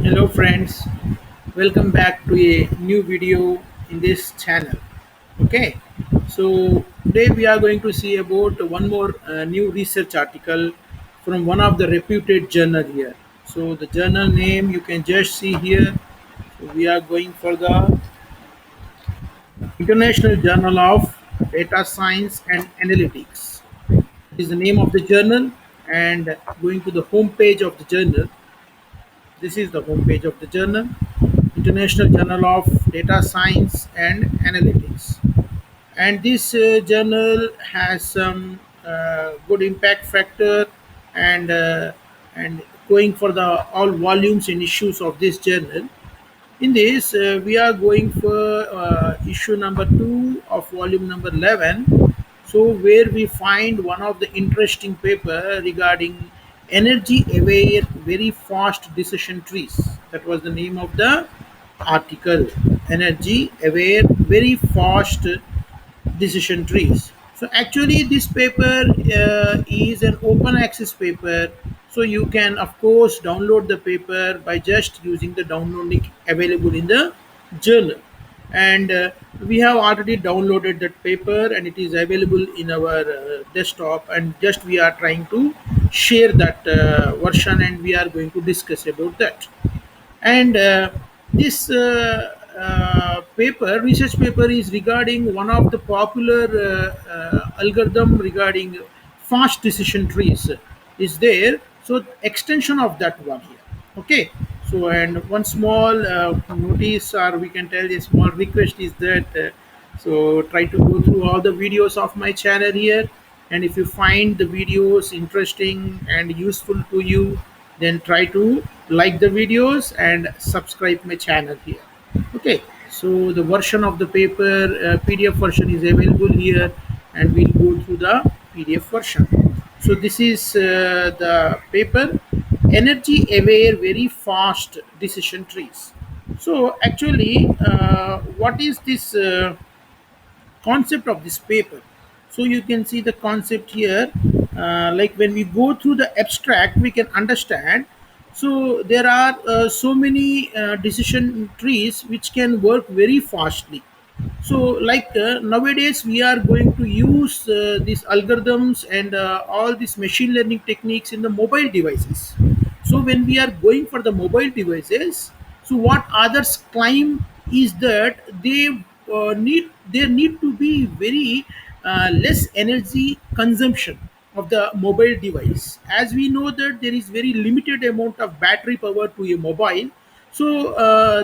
Hello friends, welcome back to a new video in this channel. Okay, so today we are going to see about one more new research article from one of the reputed journal here. So the journal name you can just see here. So we are going for the International Journal of Data Science and Analytics. Is the name of the journal, and going to the home page of the journal. This is the homepage of the journal, International Journal of Data Science and Analytics. And this journal has some good impact factor, and going for the all volumes and issues of this journal. In this, we are going for issue number 2 of volume number 11. So, where we find one of the interesting paper regarding energy aware very fast decision trees. That was the name of the article. Energy aware very fast decision trees. So actually, this paper is an open access paper. So you can, of course, download the paper by just using the download link available in the journal. And we have already downloaded that paper, and it is available in our desktop. And just we are trying to share that version, and we are going to discuss about that. And this research paper, is regarding one of the popular algorithm regarding fast decision trees is there. So extension of that one here. Okay. So and one small notice, or we can tell a small request is that. So try to go through all the videos of my channel here, and if you find the videos interesting and useful to you, then try to like the videos and subscribe my channel here. Okay, so the version of the paper, PDF version is available here, and we'll go through the PDF version. So this is the paper, energy aware very fast decision trees. So actually, what is this concept of this paper? So you can see the concept here. Like when we go through the abstract, we can understand. So there are so many decision trees which can work very fastly. So like nowadays we are going to use these algorithms and all these machine learning techniques in the mobile devices. So when we are going for the mobile devices, so what others claim is that there need to be very less energy consumption of the mobile device, as we know that there is very limited amount of battery power to a mobile. So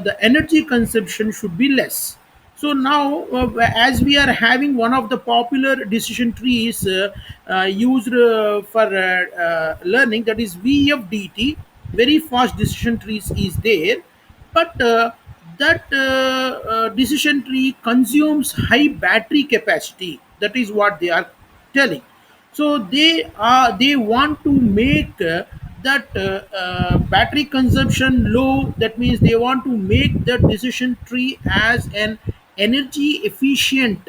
the energy consumption should be less. So now, as we are having one of the popular decision trees used for learning, that is VFDT, very fast decision trees is there, but that decision tree consumes high battery capacity. That is what they are telling. So they want to make that battery consumption low. That means they want to make the decision tree as an energy efficient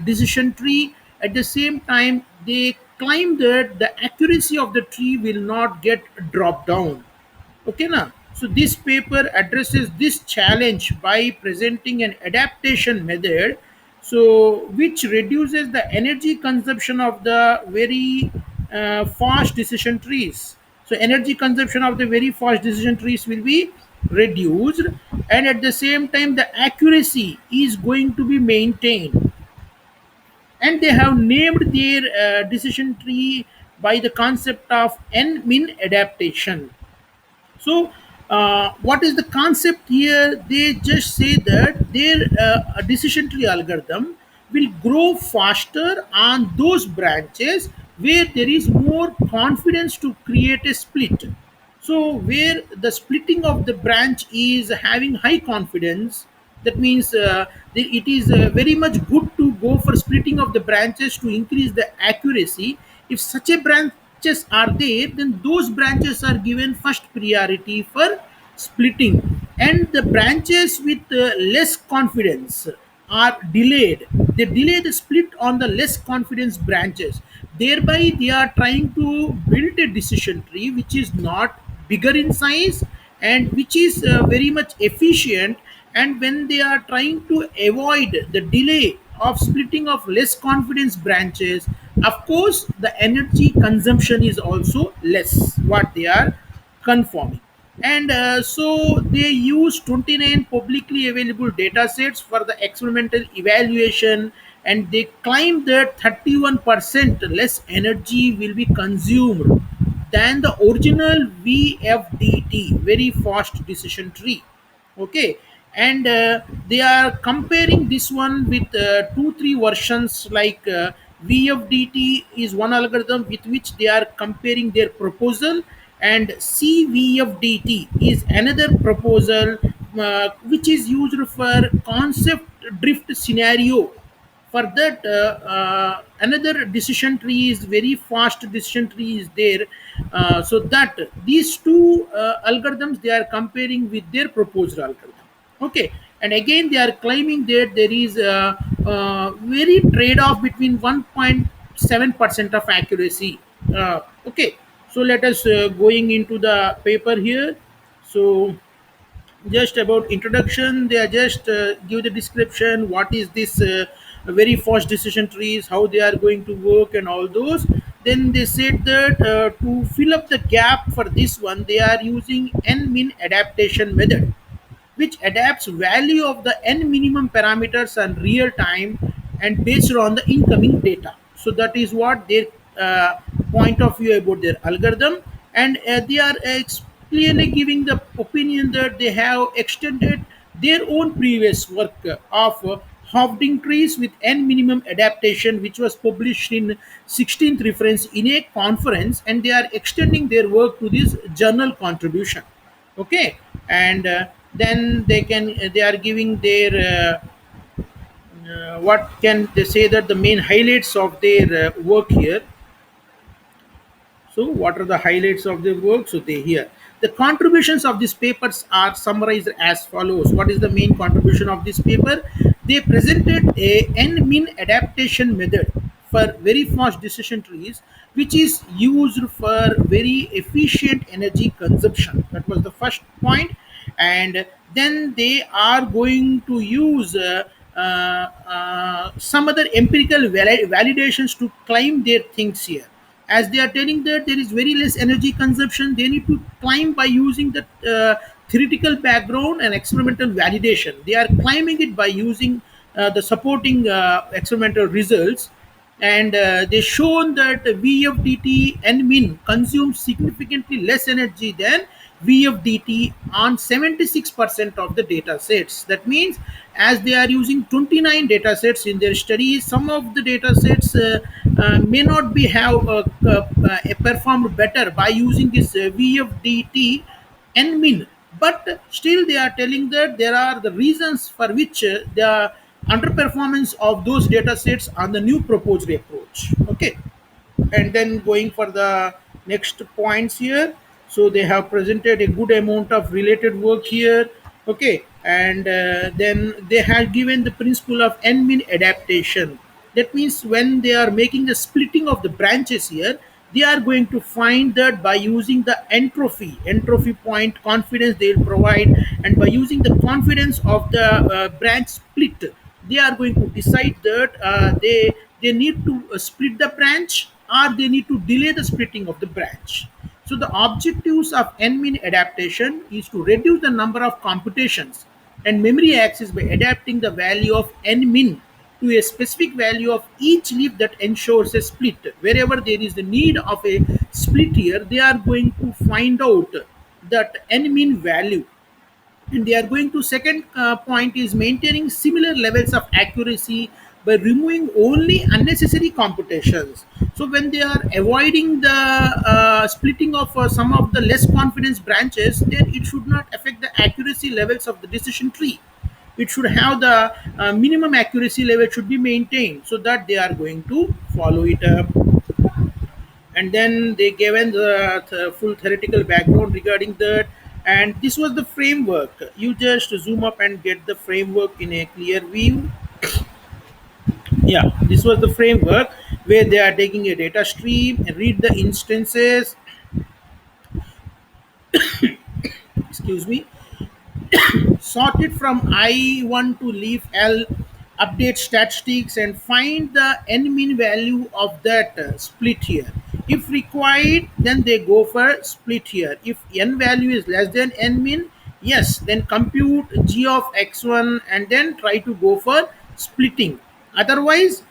decision tree. At the same time, they claim that the accuracy of the tree will not get dropped down. Okay, now. So this paper addresses this challenge by presenting an adaptation method, so which reduces the energy consumption of the very fast decision trees. So energy consumption of the very fast decision trees will be reduced, and at the same time the accuracy is going to be maintained. And they have named their decision tree by the concept of Nmin adaptation. So, what is the concept here? They just say that their decision tree algorithm will grow faster on those branches where there is more confidence to create a split. So, where the splitting of the branch is having high confidence, that means it is very much good to go for splitting of the branches to increase the accuracy. If such a branches are there, then those branches are given first priority for splitting, and the branches with less confidence are delayed. They delay the split on the less confidence branches. Thereby they are trying to build a decision tree which is not bigger in size and which is very much efficient. And when they are trying to avoid the delay of splitting of less confidence branches, of course the energy consumption is also less what they are conforming. And so they use 29 publicly available data sets for the experimental evaluation, and they claim that 31% less energy will be consumed than the original VFDT, very fast decision tree. Okay. And they are comparing this one with two three versions, like VFDT is one algorithm with which they are comparing their proposal, and CVFDT is another proposal which is used for concept drift scenario. For that another decision tree is very fast decision tree is there. So that these two algorithms they are comparing with their proposed algorithm. Okay. And again they are claiming that there is a very trade-off between 1.7% of accuracy. Okay. So let us going into the paper here. So just about introduction, they are just give the description what is this very fast decision trees, how they are going to work and all those. Then they said that to fill up the gap for this one they are using Nmin adaptation method, which adapts value of the n minimum parameters on real time and based on the incoming data. So that is what their point of view about their algorithm. And they are clearly giving the opinion that they have extended their own previous work of halving trees with n minimum adaptation, which was published in 16th reference in a conference, and they are extending their work to this journal contribution. Okay. And then they are giving their what can they say that the main highlights of their work here. So, what are the highlights of their work? So, they here. The contributions of these papers are summarized as follows. What is the main contribution of this paper? They presented a Nmin adaptation method for very fast decision trees, which is used for very efficient energy consumption. That was the first point. And then they are going to use some other empirical validations to claim their things here. As they are telling that there is very less energy consumption, they need to climb by using the theoretical background and experimental validation. They are climbing it by using the supporting experimental results. And they shown that VFDT and min consumes significantly less energy than VFDT on 76% of the data sets. That means, as they are using 29 data sets in their studies, some of the data sets may not be have performed better by using this VFDT and min. But still, they are telling that there are the reasons for which the underperformance of those data sets on the new proposed approach. Okay. And then going for the next points here, so they have presented a good amount of related work here. Okay. And then they have given the principle of Nmin adaptation. That means when they are making the splitting of the branches here, they are going to find that by using the entropy point confidence they will provide, and by using the confidence of the branch split, they are going to decide that they need to split the branch, or they need to delay the splitting of the branch. So the objectives of Nmin adaptation is to reduce the number of computations and memory access by adapting the value of Nmin to a specific value of each leaf that ensures a split. Wherever there is the need of a split here, they are going to find out that Nmin value. And they are going to second point is maintaining similar levels of accuracy by removing only unnecessary computations. So when they are avoiding the splitting of some of the less confidence branches, then it should not affect the accuracy levels of the decision tree. It should have the minimum accuracy level should be maintained, so that they are going to follow it up. And then they given the full theoretical background regarding that. And this was the framework. You just zoom up and get the framework in a clear view. Yeah, this was the framework where they are taking a data stream and read the instances. Excuse excuse me, sort it from I1 to leaf L, update statistics, and find the n min value of that split here. If required, then they go for split here. If n value is less than n min, yes, then compute g of x1 and then try to go for splitting. Otherwise,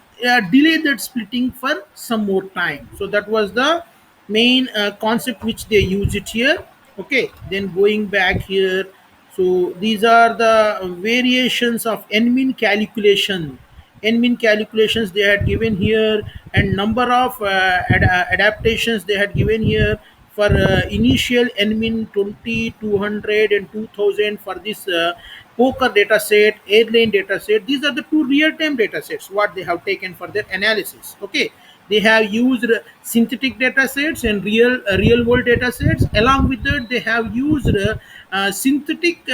delay that splitting for some more time. So that was the main concept which they use it here. Okay, then going back here, so these are the variations of Nmin calculation. Nmin calculations they had given here, and number of adaptations they had given here for initial Nmin 20, 200, and 2000 for this poker data set, airline data set. These are the two real-time data sets what they have taken for their analysis. Okay, they have used synthetic data sets and real world data sets. Along with that, they have used synthetic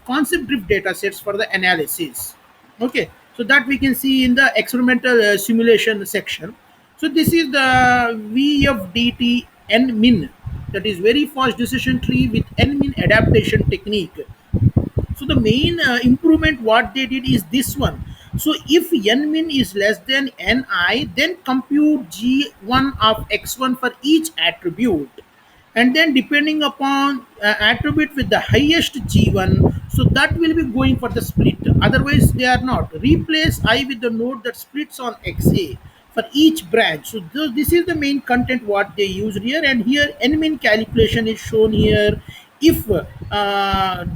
concept drift data sets for the analysis. Okay, so that we can see in the experimental simulation section. So this is the VFDT Nmin, that is very fast decision tree with Nmin adaptation technique. So the main improvement what they did is this one. So if n min is less than ni, then compute g1 of x1 for each attribute, and then depending upon attribute with the highest g1, so that will be going for the split. Otherwise they are not. Replace I with the node that splits on xa for each branch. So this is the main content what they use here, and here n min calculation is shown here. If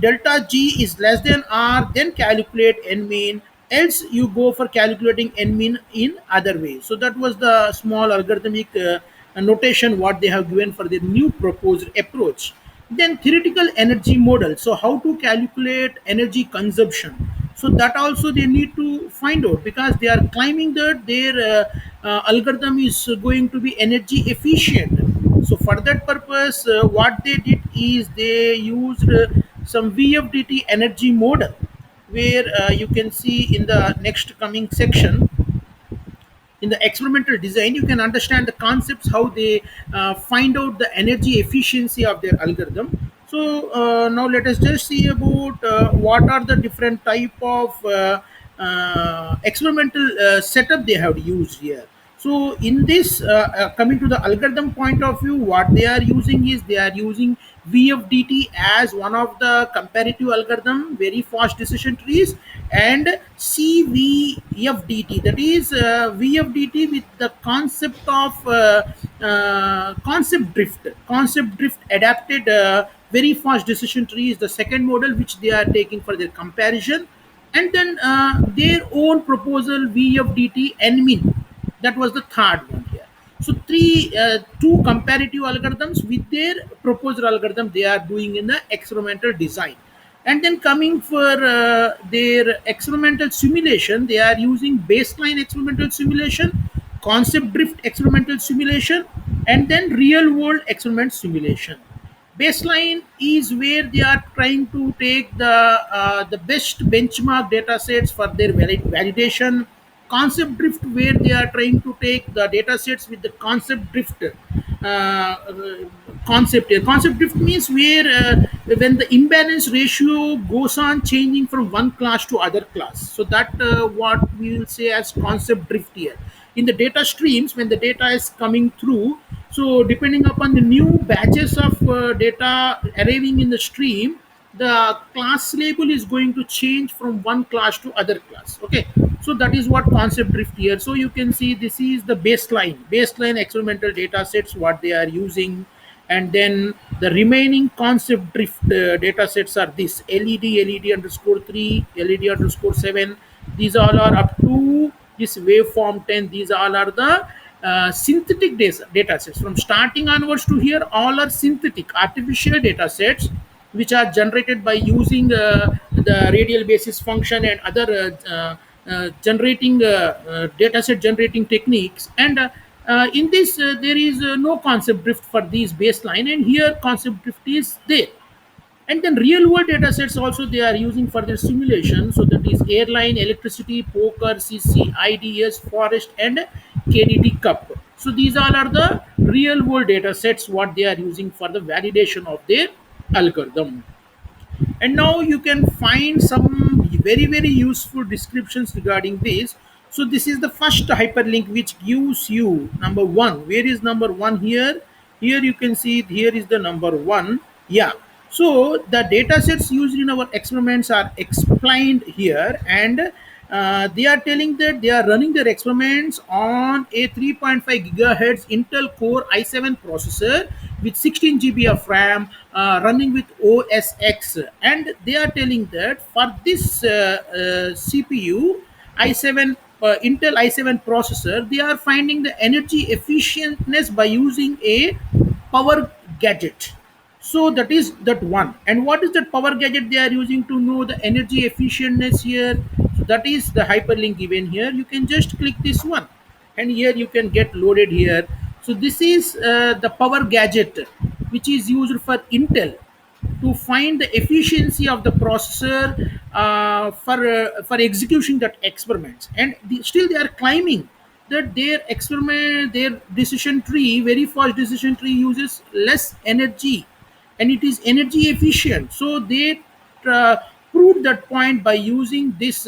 delta g is less than r, then calculate n min. Else you go for calculating n min in other way. So that was the small algorithmic notation what they have given for the new proposed approach. Then theoretical energy model. So how to calculate energy consumption. So that also they need to find out, because they are claiming that their algorithm is going to be energy efficient. So for that purpose, what they did is they used some VFDT energy model, where you can see in the next coming section, in the experimental design you can understand the concepts how they find out the energy efficiency of their algorithm. So now let us just see about what are the different type of experimental setup they have used here. So in this coming to the algorithm point of view, what they are using is they are using VFDT as one of the comparative algorithm, very fast decision trees, and CVFDT, that is VFDT with the concept of concept drift adapted very fast decision tree is the second model which they are taking for their comparison. And then their own proposal VFDT Nmin, that was the third one here. So two comparative algorithms with their proposed algorithm they are doing in the experimental design. And then coming for their experimental simulation, they are using baseline experimental simulation, concept drift experimental simulation, and then real world experiment simulation. Baseline is where they are trying to take the best benchmark data sets for their validation. Concept drift, where they are trying to take the data sets with the concept drift concept here. Concept drift means where when the imbalance ratio goes on changing from one class to other class. So that what we will say as concept drift here. In the data streams, when the data is coming through, so depending upon the new batches of data arriving in the stream, the class label is going to change from one class to other class. Okay, so that is what concept drift here. So you can see this is the baseline experimental data sets what they are using. And then the remaining concept drift data sets are this led underscore 3, led underscore 7. These all are up to this waveform 10. These all are the synthetic data sets. From starting onwards to here, all are synthetic artificial data sets which are generated by using the radial basis function and other generating data set generating techniques. And in this there is no concept drift for these baseline, and here concept drift is there. And then real world data sets also they are using for their simulation. So that is airline, electricity, poker, CC, IDS, forest, and KDT cup. So these all are the real world data sets what they are using for the validation of their algorithm. And now you can find some very useful descriptions regarding this. So this is the first hyperlink which gives you number one. Where is number one here? Here you can see here is the number one. Yeah. So the data sets used in our experiments are explained here, and they are telling that they are running their experiments on a 3.5 gigahertz Intel Core i7 processor with 16 GB of RAM, running with OS X. And they are telling that for this CPU i7 Intel i7 processor, they are finding the energy efficientness by using a power gadget. So that is that one. And what is that power gadget they are using to know the energy efficientness here? So that is the hyperlink given here. You can just click this one, and here you can get loaded here. So this is the power gadget which is used for Intel to find the efficiency of the processor for executing that experiments. And still they are claiming that their experiment, their decision tree, very fast decision tree uses less energy and it is energy efficient. So they uh, proved that point by using this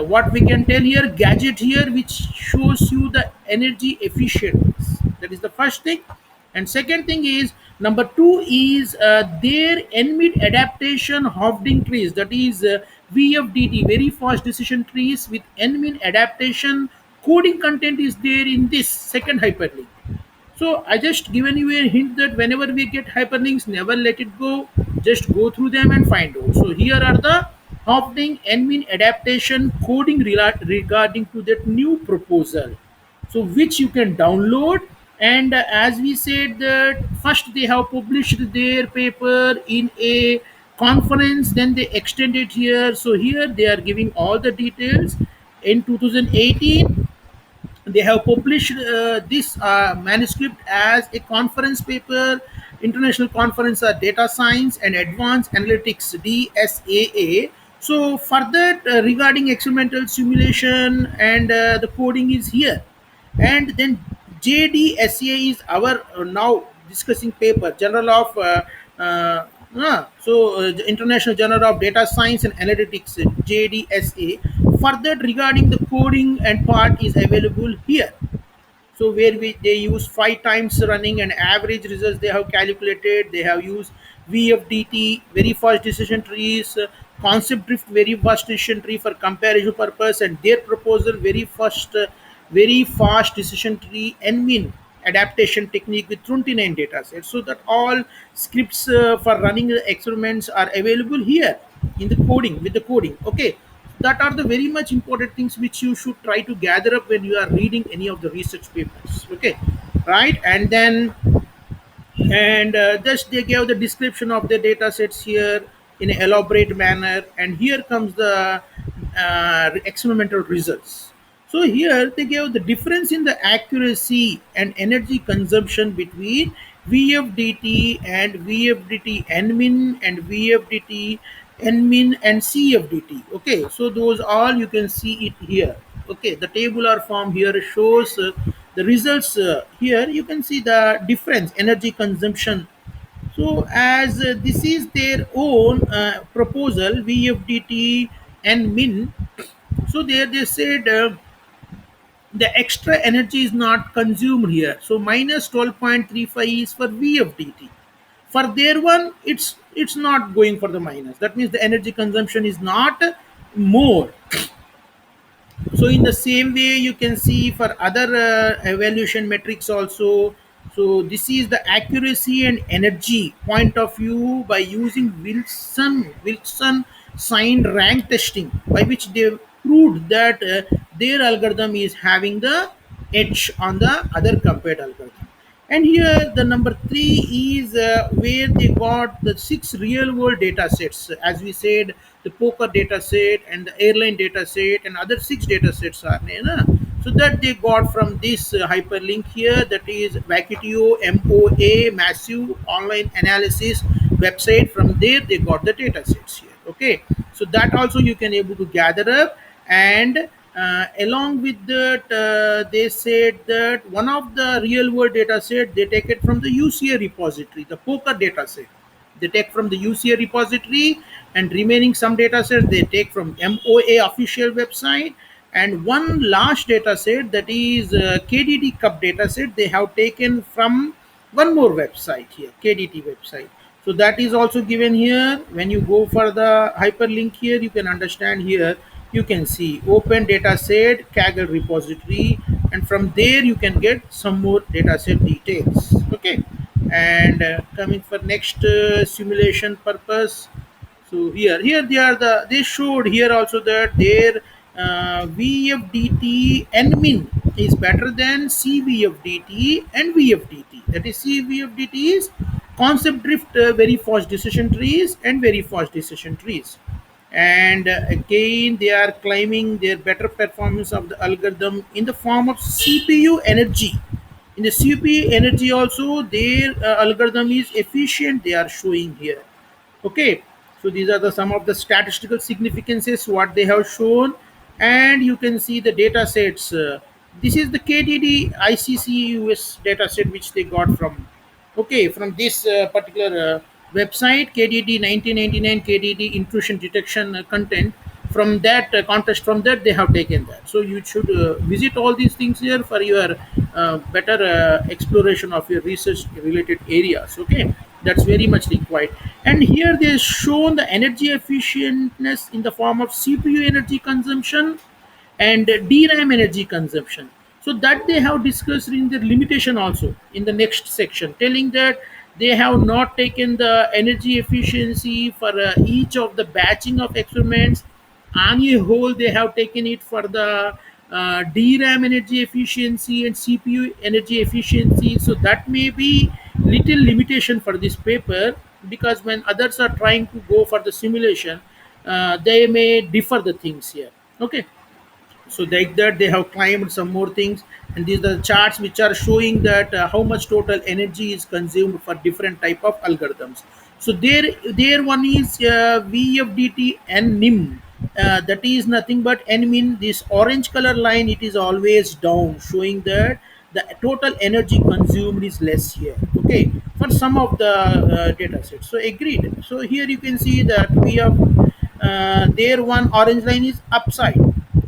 what we can tell here gadget here, which shows you the energy efficiency. That is the first thing. And second thing is number two is their Nmin adaptation halving trees, that is VFDT, very fast decision trees with Nmin adaptation coding content is there in this second hyperlink. So I just given you a hint that whenever we get hyperlinks, never let it go. Just go through them and find out. So here are the Hopding Nmin adaptation coding regarding to that new proposal. So which you can download. And as we said that first they have published their paper in a conference, then they extended here. So here they are giving all the details. In 2018 they have published this manuscript as a conference paper, international conference of data science and advanced analytics, DSAA. So further regarding experimental simulation and the coding is here. And then JDSA is our now discussing paper, Journal of International Journal of Data Science and Analytics, JDSA. Further regarding the coding and part is available here. So where they use 5 times running and average results they have calculated. They have used VFDT, very fast decision trees, concept drift, very fast decision tree for comparison purpose, and their proposal very fast decision tree Nmin adaptation technique with 29 data sets. So that all scripts for running the experiments are available here in the coding with the coding. Okay, that are the very much important things which you should try to gather up when you are reading any of the research papers. Okay, right. And then just they gave the description of the data sets here in an elaborate manner, and here comes the experimental results. So here they gave the difference in the accuracy and energy consumption between VFDT and VFDT Nmin and VFDT Nmin and CFDT. Okay, so those all you can see it here. Okay, the tabular form here shows the results. Here you can see the difference energy consumption. So as this is their own proposal, VFDT and min. So there they said the extra energy is not consumed here. So minus 12.35 is for VFDT. For their one, it's not going for the minus. That means the energy consumption is not more. So in the same way you can see for other evaluation metrics also. So this is the accuracy and energy point of view by using Wilson signed rank testing, by which they proved that their algorithm is having the edge on the other compared algorithm. And here the number three is where they got the 6 real world data sets. As we said, the poker data set and the airline data set and other 6 data sets are there. Na? So that they got from this hyperlink here, that is Vakitio MOA massive online analysis website. From there they got the data sets here. Okay, so that also you can able to gather up. And along with that they said that one of the real world data set they take it from the UCA repository, the poker data set. they take from the UCA repository, and remaining some data sets they take from MOA official website, and one last data set, that is KDD cup data set, they have taken from one more website here, KDT website. So that is also given here. When you go for the hyperlink here, you can understand here, you can see open data set Kaggle repository, and from there you can get some more data set details. Okay, and coming for next simulation purpose. So here they showed here also that their VFDT Nmin is better than CVFDT and VFDT. That is, CVFDT is concept drift very fast decision trees and very fast decision trees. And again, they are claiming their better performance of the algorithm in the form of CPU energy. In the CPU energy also, their algorithm is efficient. They are showing here. Okay, so these are the some of the statistical significances what they have shown, and you can see the data sets. This is the KDD ICC-US data set which they got from, okay, from this particular website, KDD 1999 KDD intrusion detection content. From that contest, from that they have taken that. So you should visit all these things here for your better exploration of your research related areas. Okay, that's very much required. And here they shown the energy efficientness in the form of CPU energy consumption and DRAM energy consumption. So that they have discussed in their limitation also in the next section, telling that they have not taken the energy efficiency for each of the batching of experiments. On a whole, they have taken it for the DRAM energy efficiency and CPU energy efficiency. So that may be little limitation for this paper, because when others are trying to go for the simulation, they may differ the things here. Okay, so like that they have climbed some more things, and these are the charts which are showing that how much total energy is consumed for different type of algorithms. So there one is VFDT and NIM, that is nothing but Nmin. This orange color line, it is always down, showing that the total energy consumed is less here. Okay, for some of the data sets. So agreed. So here you can see that we have there one orange line is upside.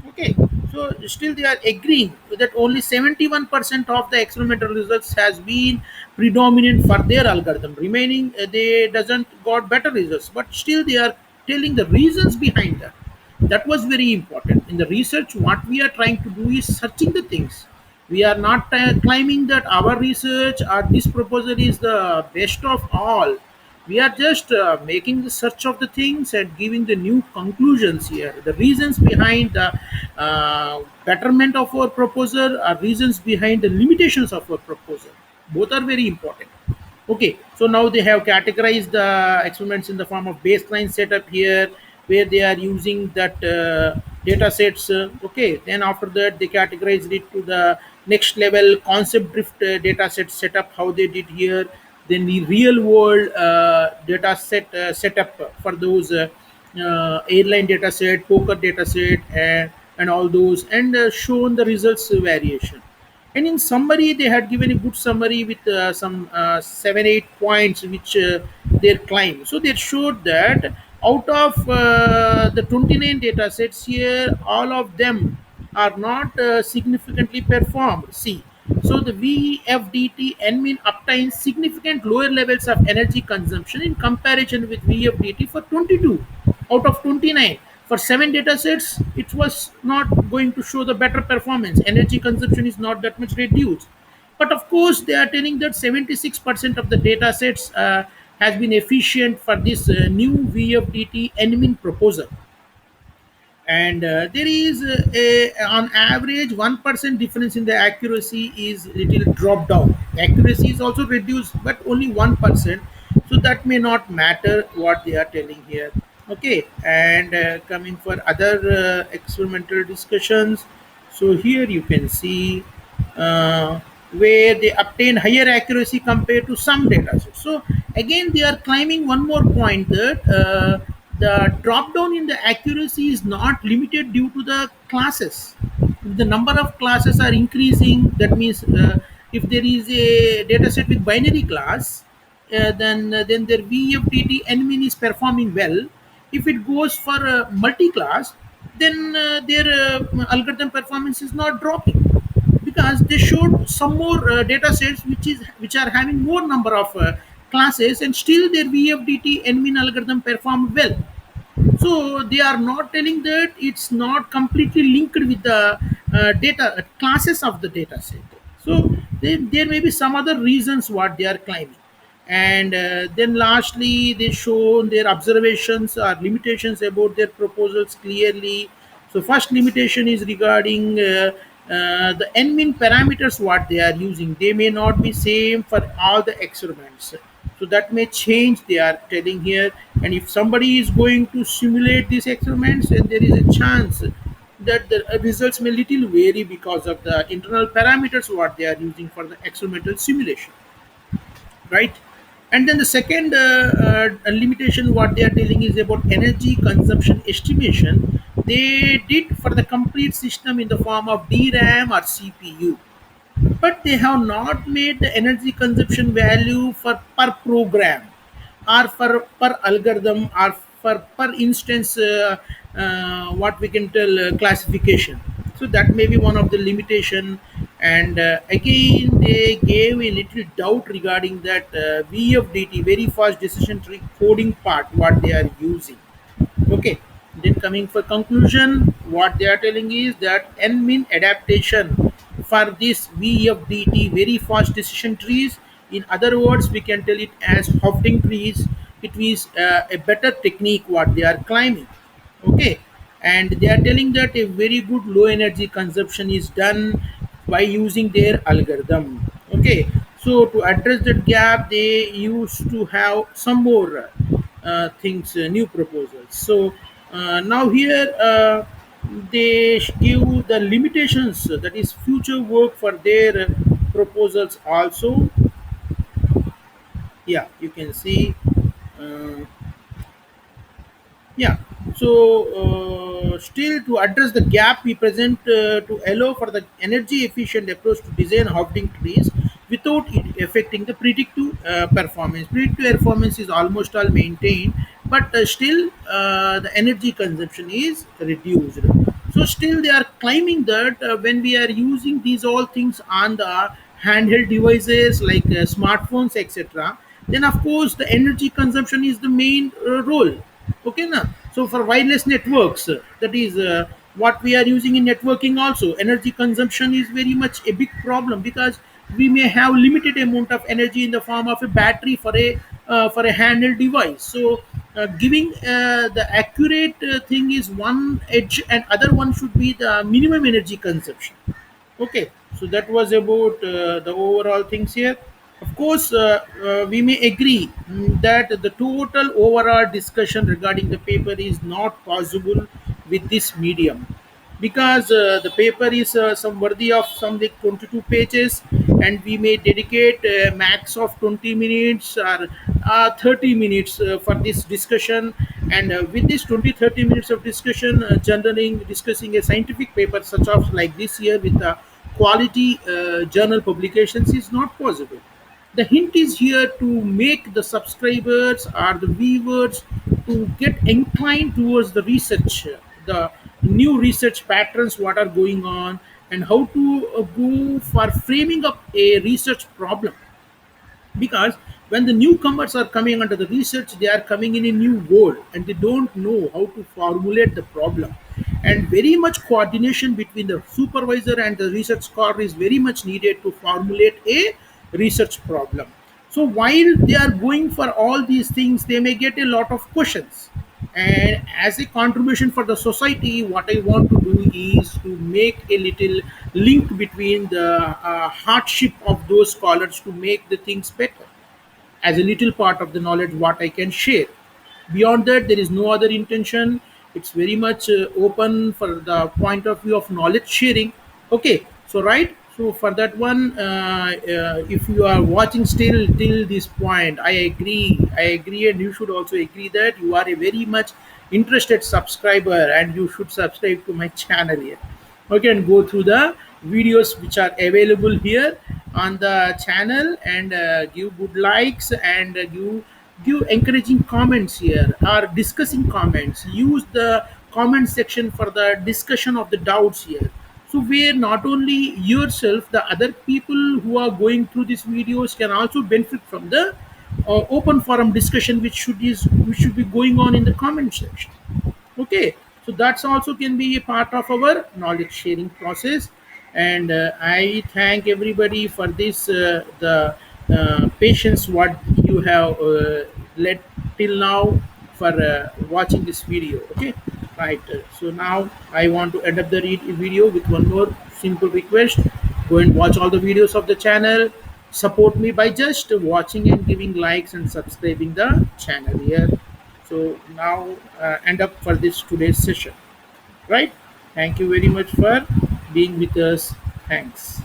Okay, so still they are agreeing that only 71% of the experimental results has been predominant for their algorithm. Remaining, they doesn't got better results, but still they are telling the reasons behind that. That was very important in the research. What we are trying to do is searching the things. We are not claiming that our research or this proposal is the best of all. We are just making the search of the things and giving the new conclusions here. The reasons behind the betterment of our proposal are reasons behind the limitations of our proposal. Both are very important. Okay, so now they have categorized the experiments in the form of baseline setup here, where they are using that data sets. Okay, then after that they categorized it to the next level concept drift data set setup, how they did here. Then the real world data set setup for those airline data set, poker data set, and all those, and shown the results variation. And in summary, they had given a good summary with some 7 8 points which they claim. So they showed that out of the 29 data sets here, all of them are not significantly performed. See, so the VFDT Nmin obtains significant lower levels of energy consumption in comparison with VFDT for 22 out of 29. For 7 datasets, it was not going to show the better performance. Energy consumption is not that much reduced. But of course, they are telling that 76% of the datasets has been efficient for this new VFDT Nmin proposal. And there is on average 1% difference in the accuracy is little drop down. Accuracy is also reduced, but only 1%. So that may not matter what they are telling here. Okay, and coming for other experimental discussions. So here you can see where they obtain higher accuracy compared to some data sets. So again, they are claiming one more point that the drop down in the accuracy is not limited due to the classes. If the number of classes are increasing, that means if there is a data set with binary class, then their VFDT Nmin is performing well. If it goes for multi-class, then their algorithm performance is not dropping, because they showed some more data sets which are having more number of classes, and still their VFDT Nmin algorithm performed well. So they are not telling that it's not completely linked with the data classes of the data set. So there may be some other reasons what they are claiming. And then lastly, they show their observations or limitations about their proposals clearly. So first limitation is regarding the Nmin parameters what they are using. They may not be same for all the experiments. So that may change, they are telling here. And if somebody is going to simulate these experiments, and there is a chance that the results may little vary because of the internal parameters what they are using for the experimental simulation, right? And then the second limitation what they are telling is about energy consumption estimation. They did for the complete system in the form of DRAM or CPU, but they have not made the energy consumption value for per program, or for per algorithm, or for per instance, what we can tell classification. So that may be one of the limitation. And again, they gave a little doubt regarding that VFDT, very fast decision tree coding part what they are using. Okay, then coming for conclusion, what they are telling is that Nmin adaptation for this VFDT, very fast decision trees. In other words, we can tell it as Hovding trees. It is a better technique what they are climbing. Okay, and they are telling that a very good low energy consumption is done by using their algorithm. Okay, so to address that gap, they used to have some more things, new proposals. So now here they give the limitations, that is future work for their proposals also. Yeah, you can see. Uh, Yeah. So, still to address the gap, we present to allow for the energy efficient approach to design housing trees without it affecting the predictive performance. Predictive performance is almost all maintained, but still the energy consumption is reduced. So, still they are claiming that when we are using these all things on the handheld devices like smartphones, etc., then of course the energy consumption is the main role. Okay na. So for wireless networks, that is what we are using in networking also, energy consumption is very much a big problem, because we may have limited amount of energy in the form of a battery for a handheld device. So giving the accurate thing is one edge, and other one should be the minimum energy consumption. Okay, so that was about the overall things here. Of course, we may agree that the total overall discussion regarding the paper is not possible with this medium, because the paper is some worthy of some like 22 pages, and we may dedicate max of 20 minutes or 30 minutes for this discussion. And with this 20-30 minutes of discussion, generally discussing a scientific paper such as like this year with quality journal publications is not possible. The hint is here to make the subscribers or the viewers to get inclined towards the research, the new research patterns what are going on, and how to go for framing up a research problem. Because when the newcomers are coming under the research, they are coming in a new world, and they don't know how to formulate the problem. And very much coordination between the supervisor and the research scholar is very much needed to formulate a research problem. So while they are going for all these things, they may get a lot of questions. And as a contribution for the society, what I want to do is to make a little link between the hardship of those scholars to make the things better, as a little part of the knowledge what I can share. Beyond that, there is no other intention. It's very much open for the point of view of knowledge sharing. Okay, so right. So for that one, if you are watching still till this point, I agree. I agree, and you should also agree that you are a very much interested subscriber, and you should subscribe to my channel here. Okay, and go through the videos which are available here on the channel and give good likes and give encouraging comments here or discussing comments. Use the comment section for the discussion of the doubts here. So where not only yourself, the other people who are going through these videos can also benefit from the open forum discussion which should be going on in the comment section. Okay, so that's also can be a part of our knowledge sharing process. And I thank everybody for this the patience what you have led till now for watching this video. Okay, right. So now I want to end up the video with one more simple request. Go and watch all the videos of the channel. Support me by just watching and giving likes and subscribing the channel here. So now end up for this today's session, right? Thank you very much for being with us. Thanks.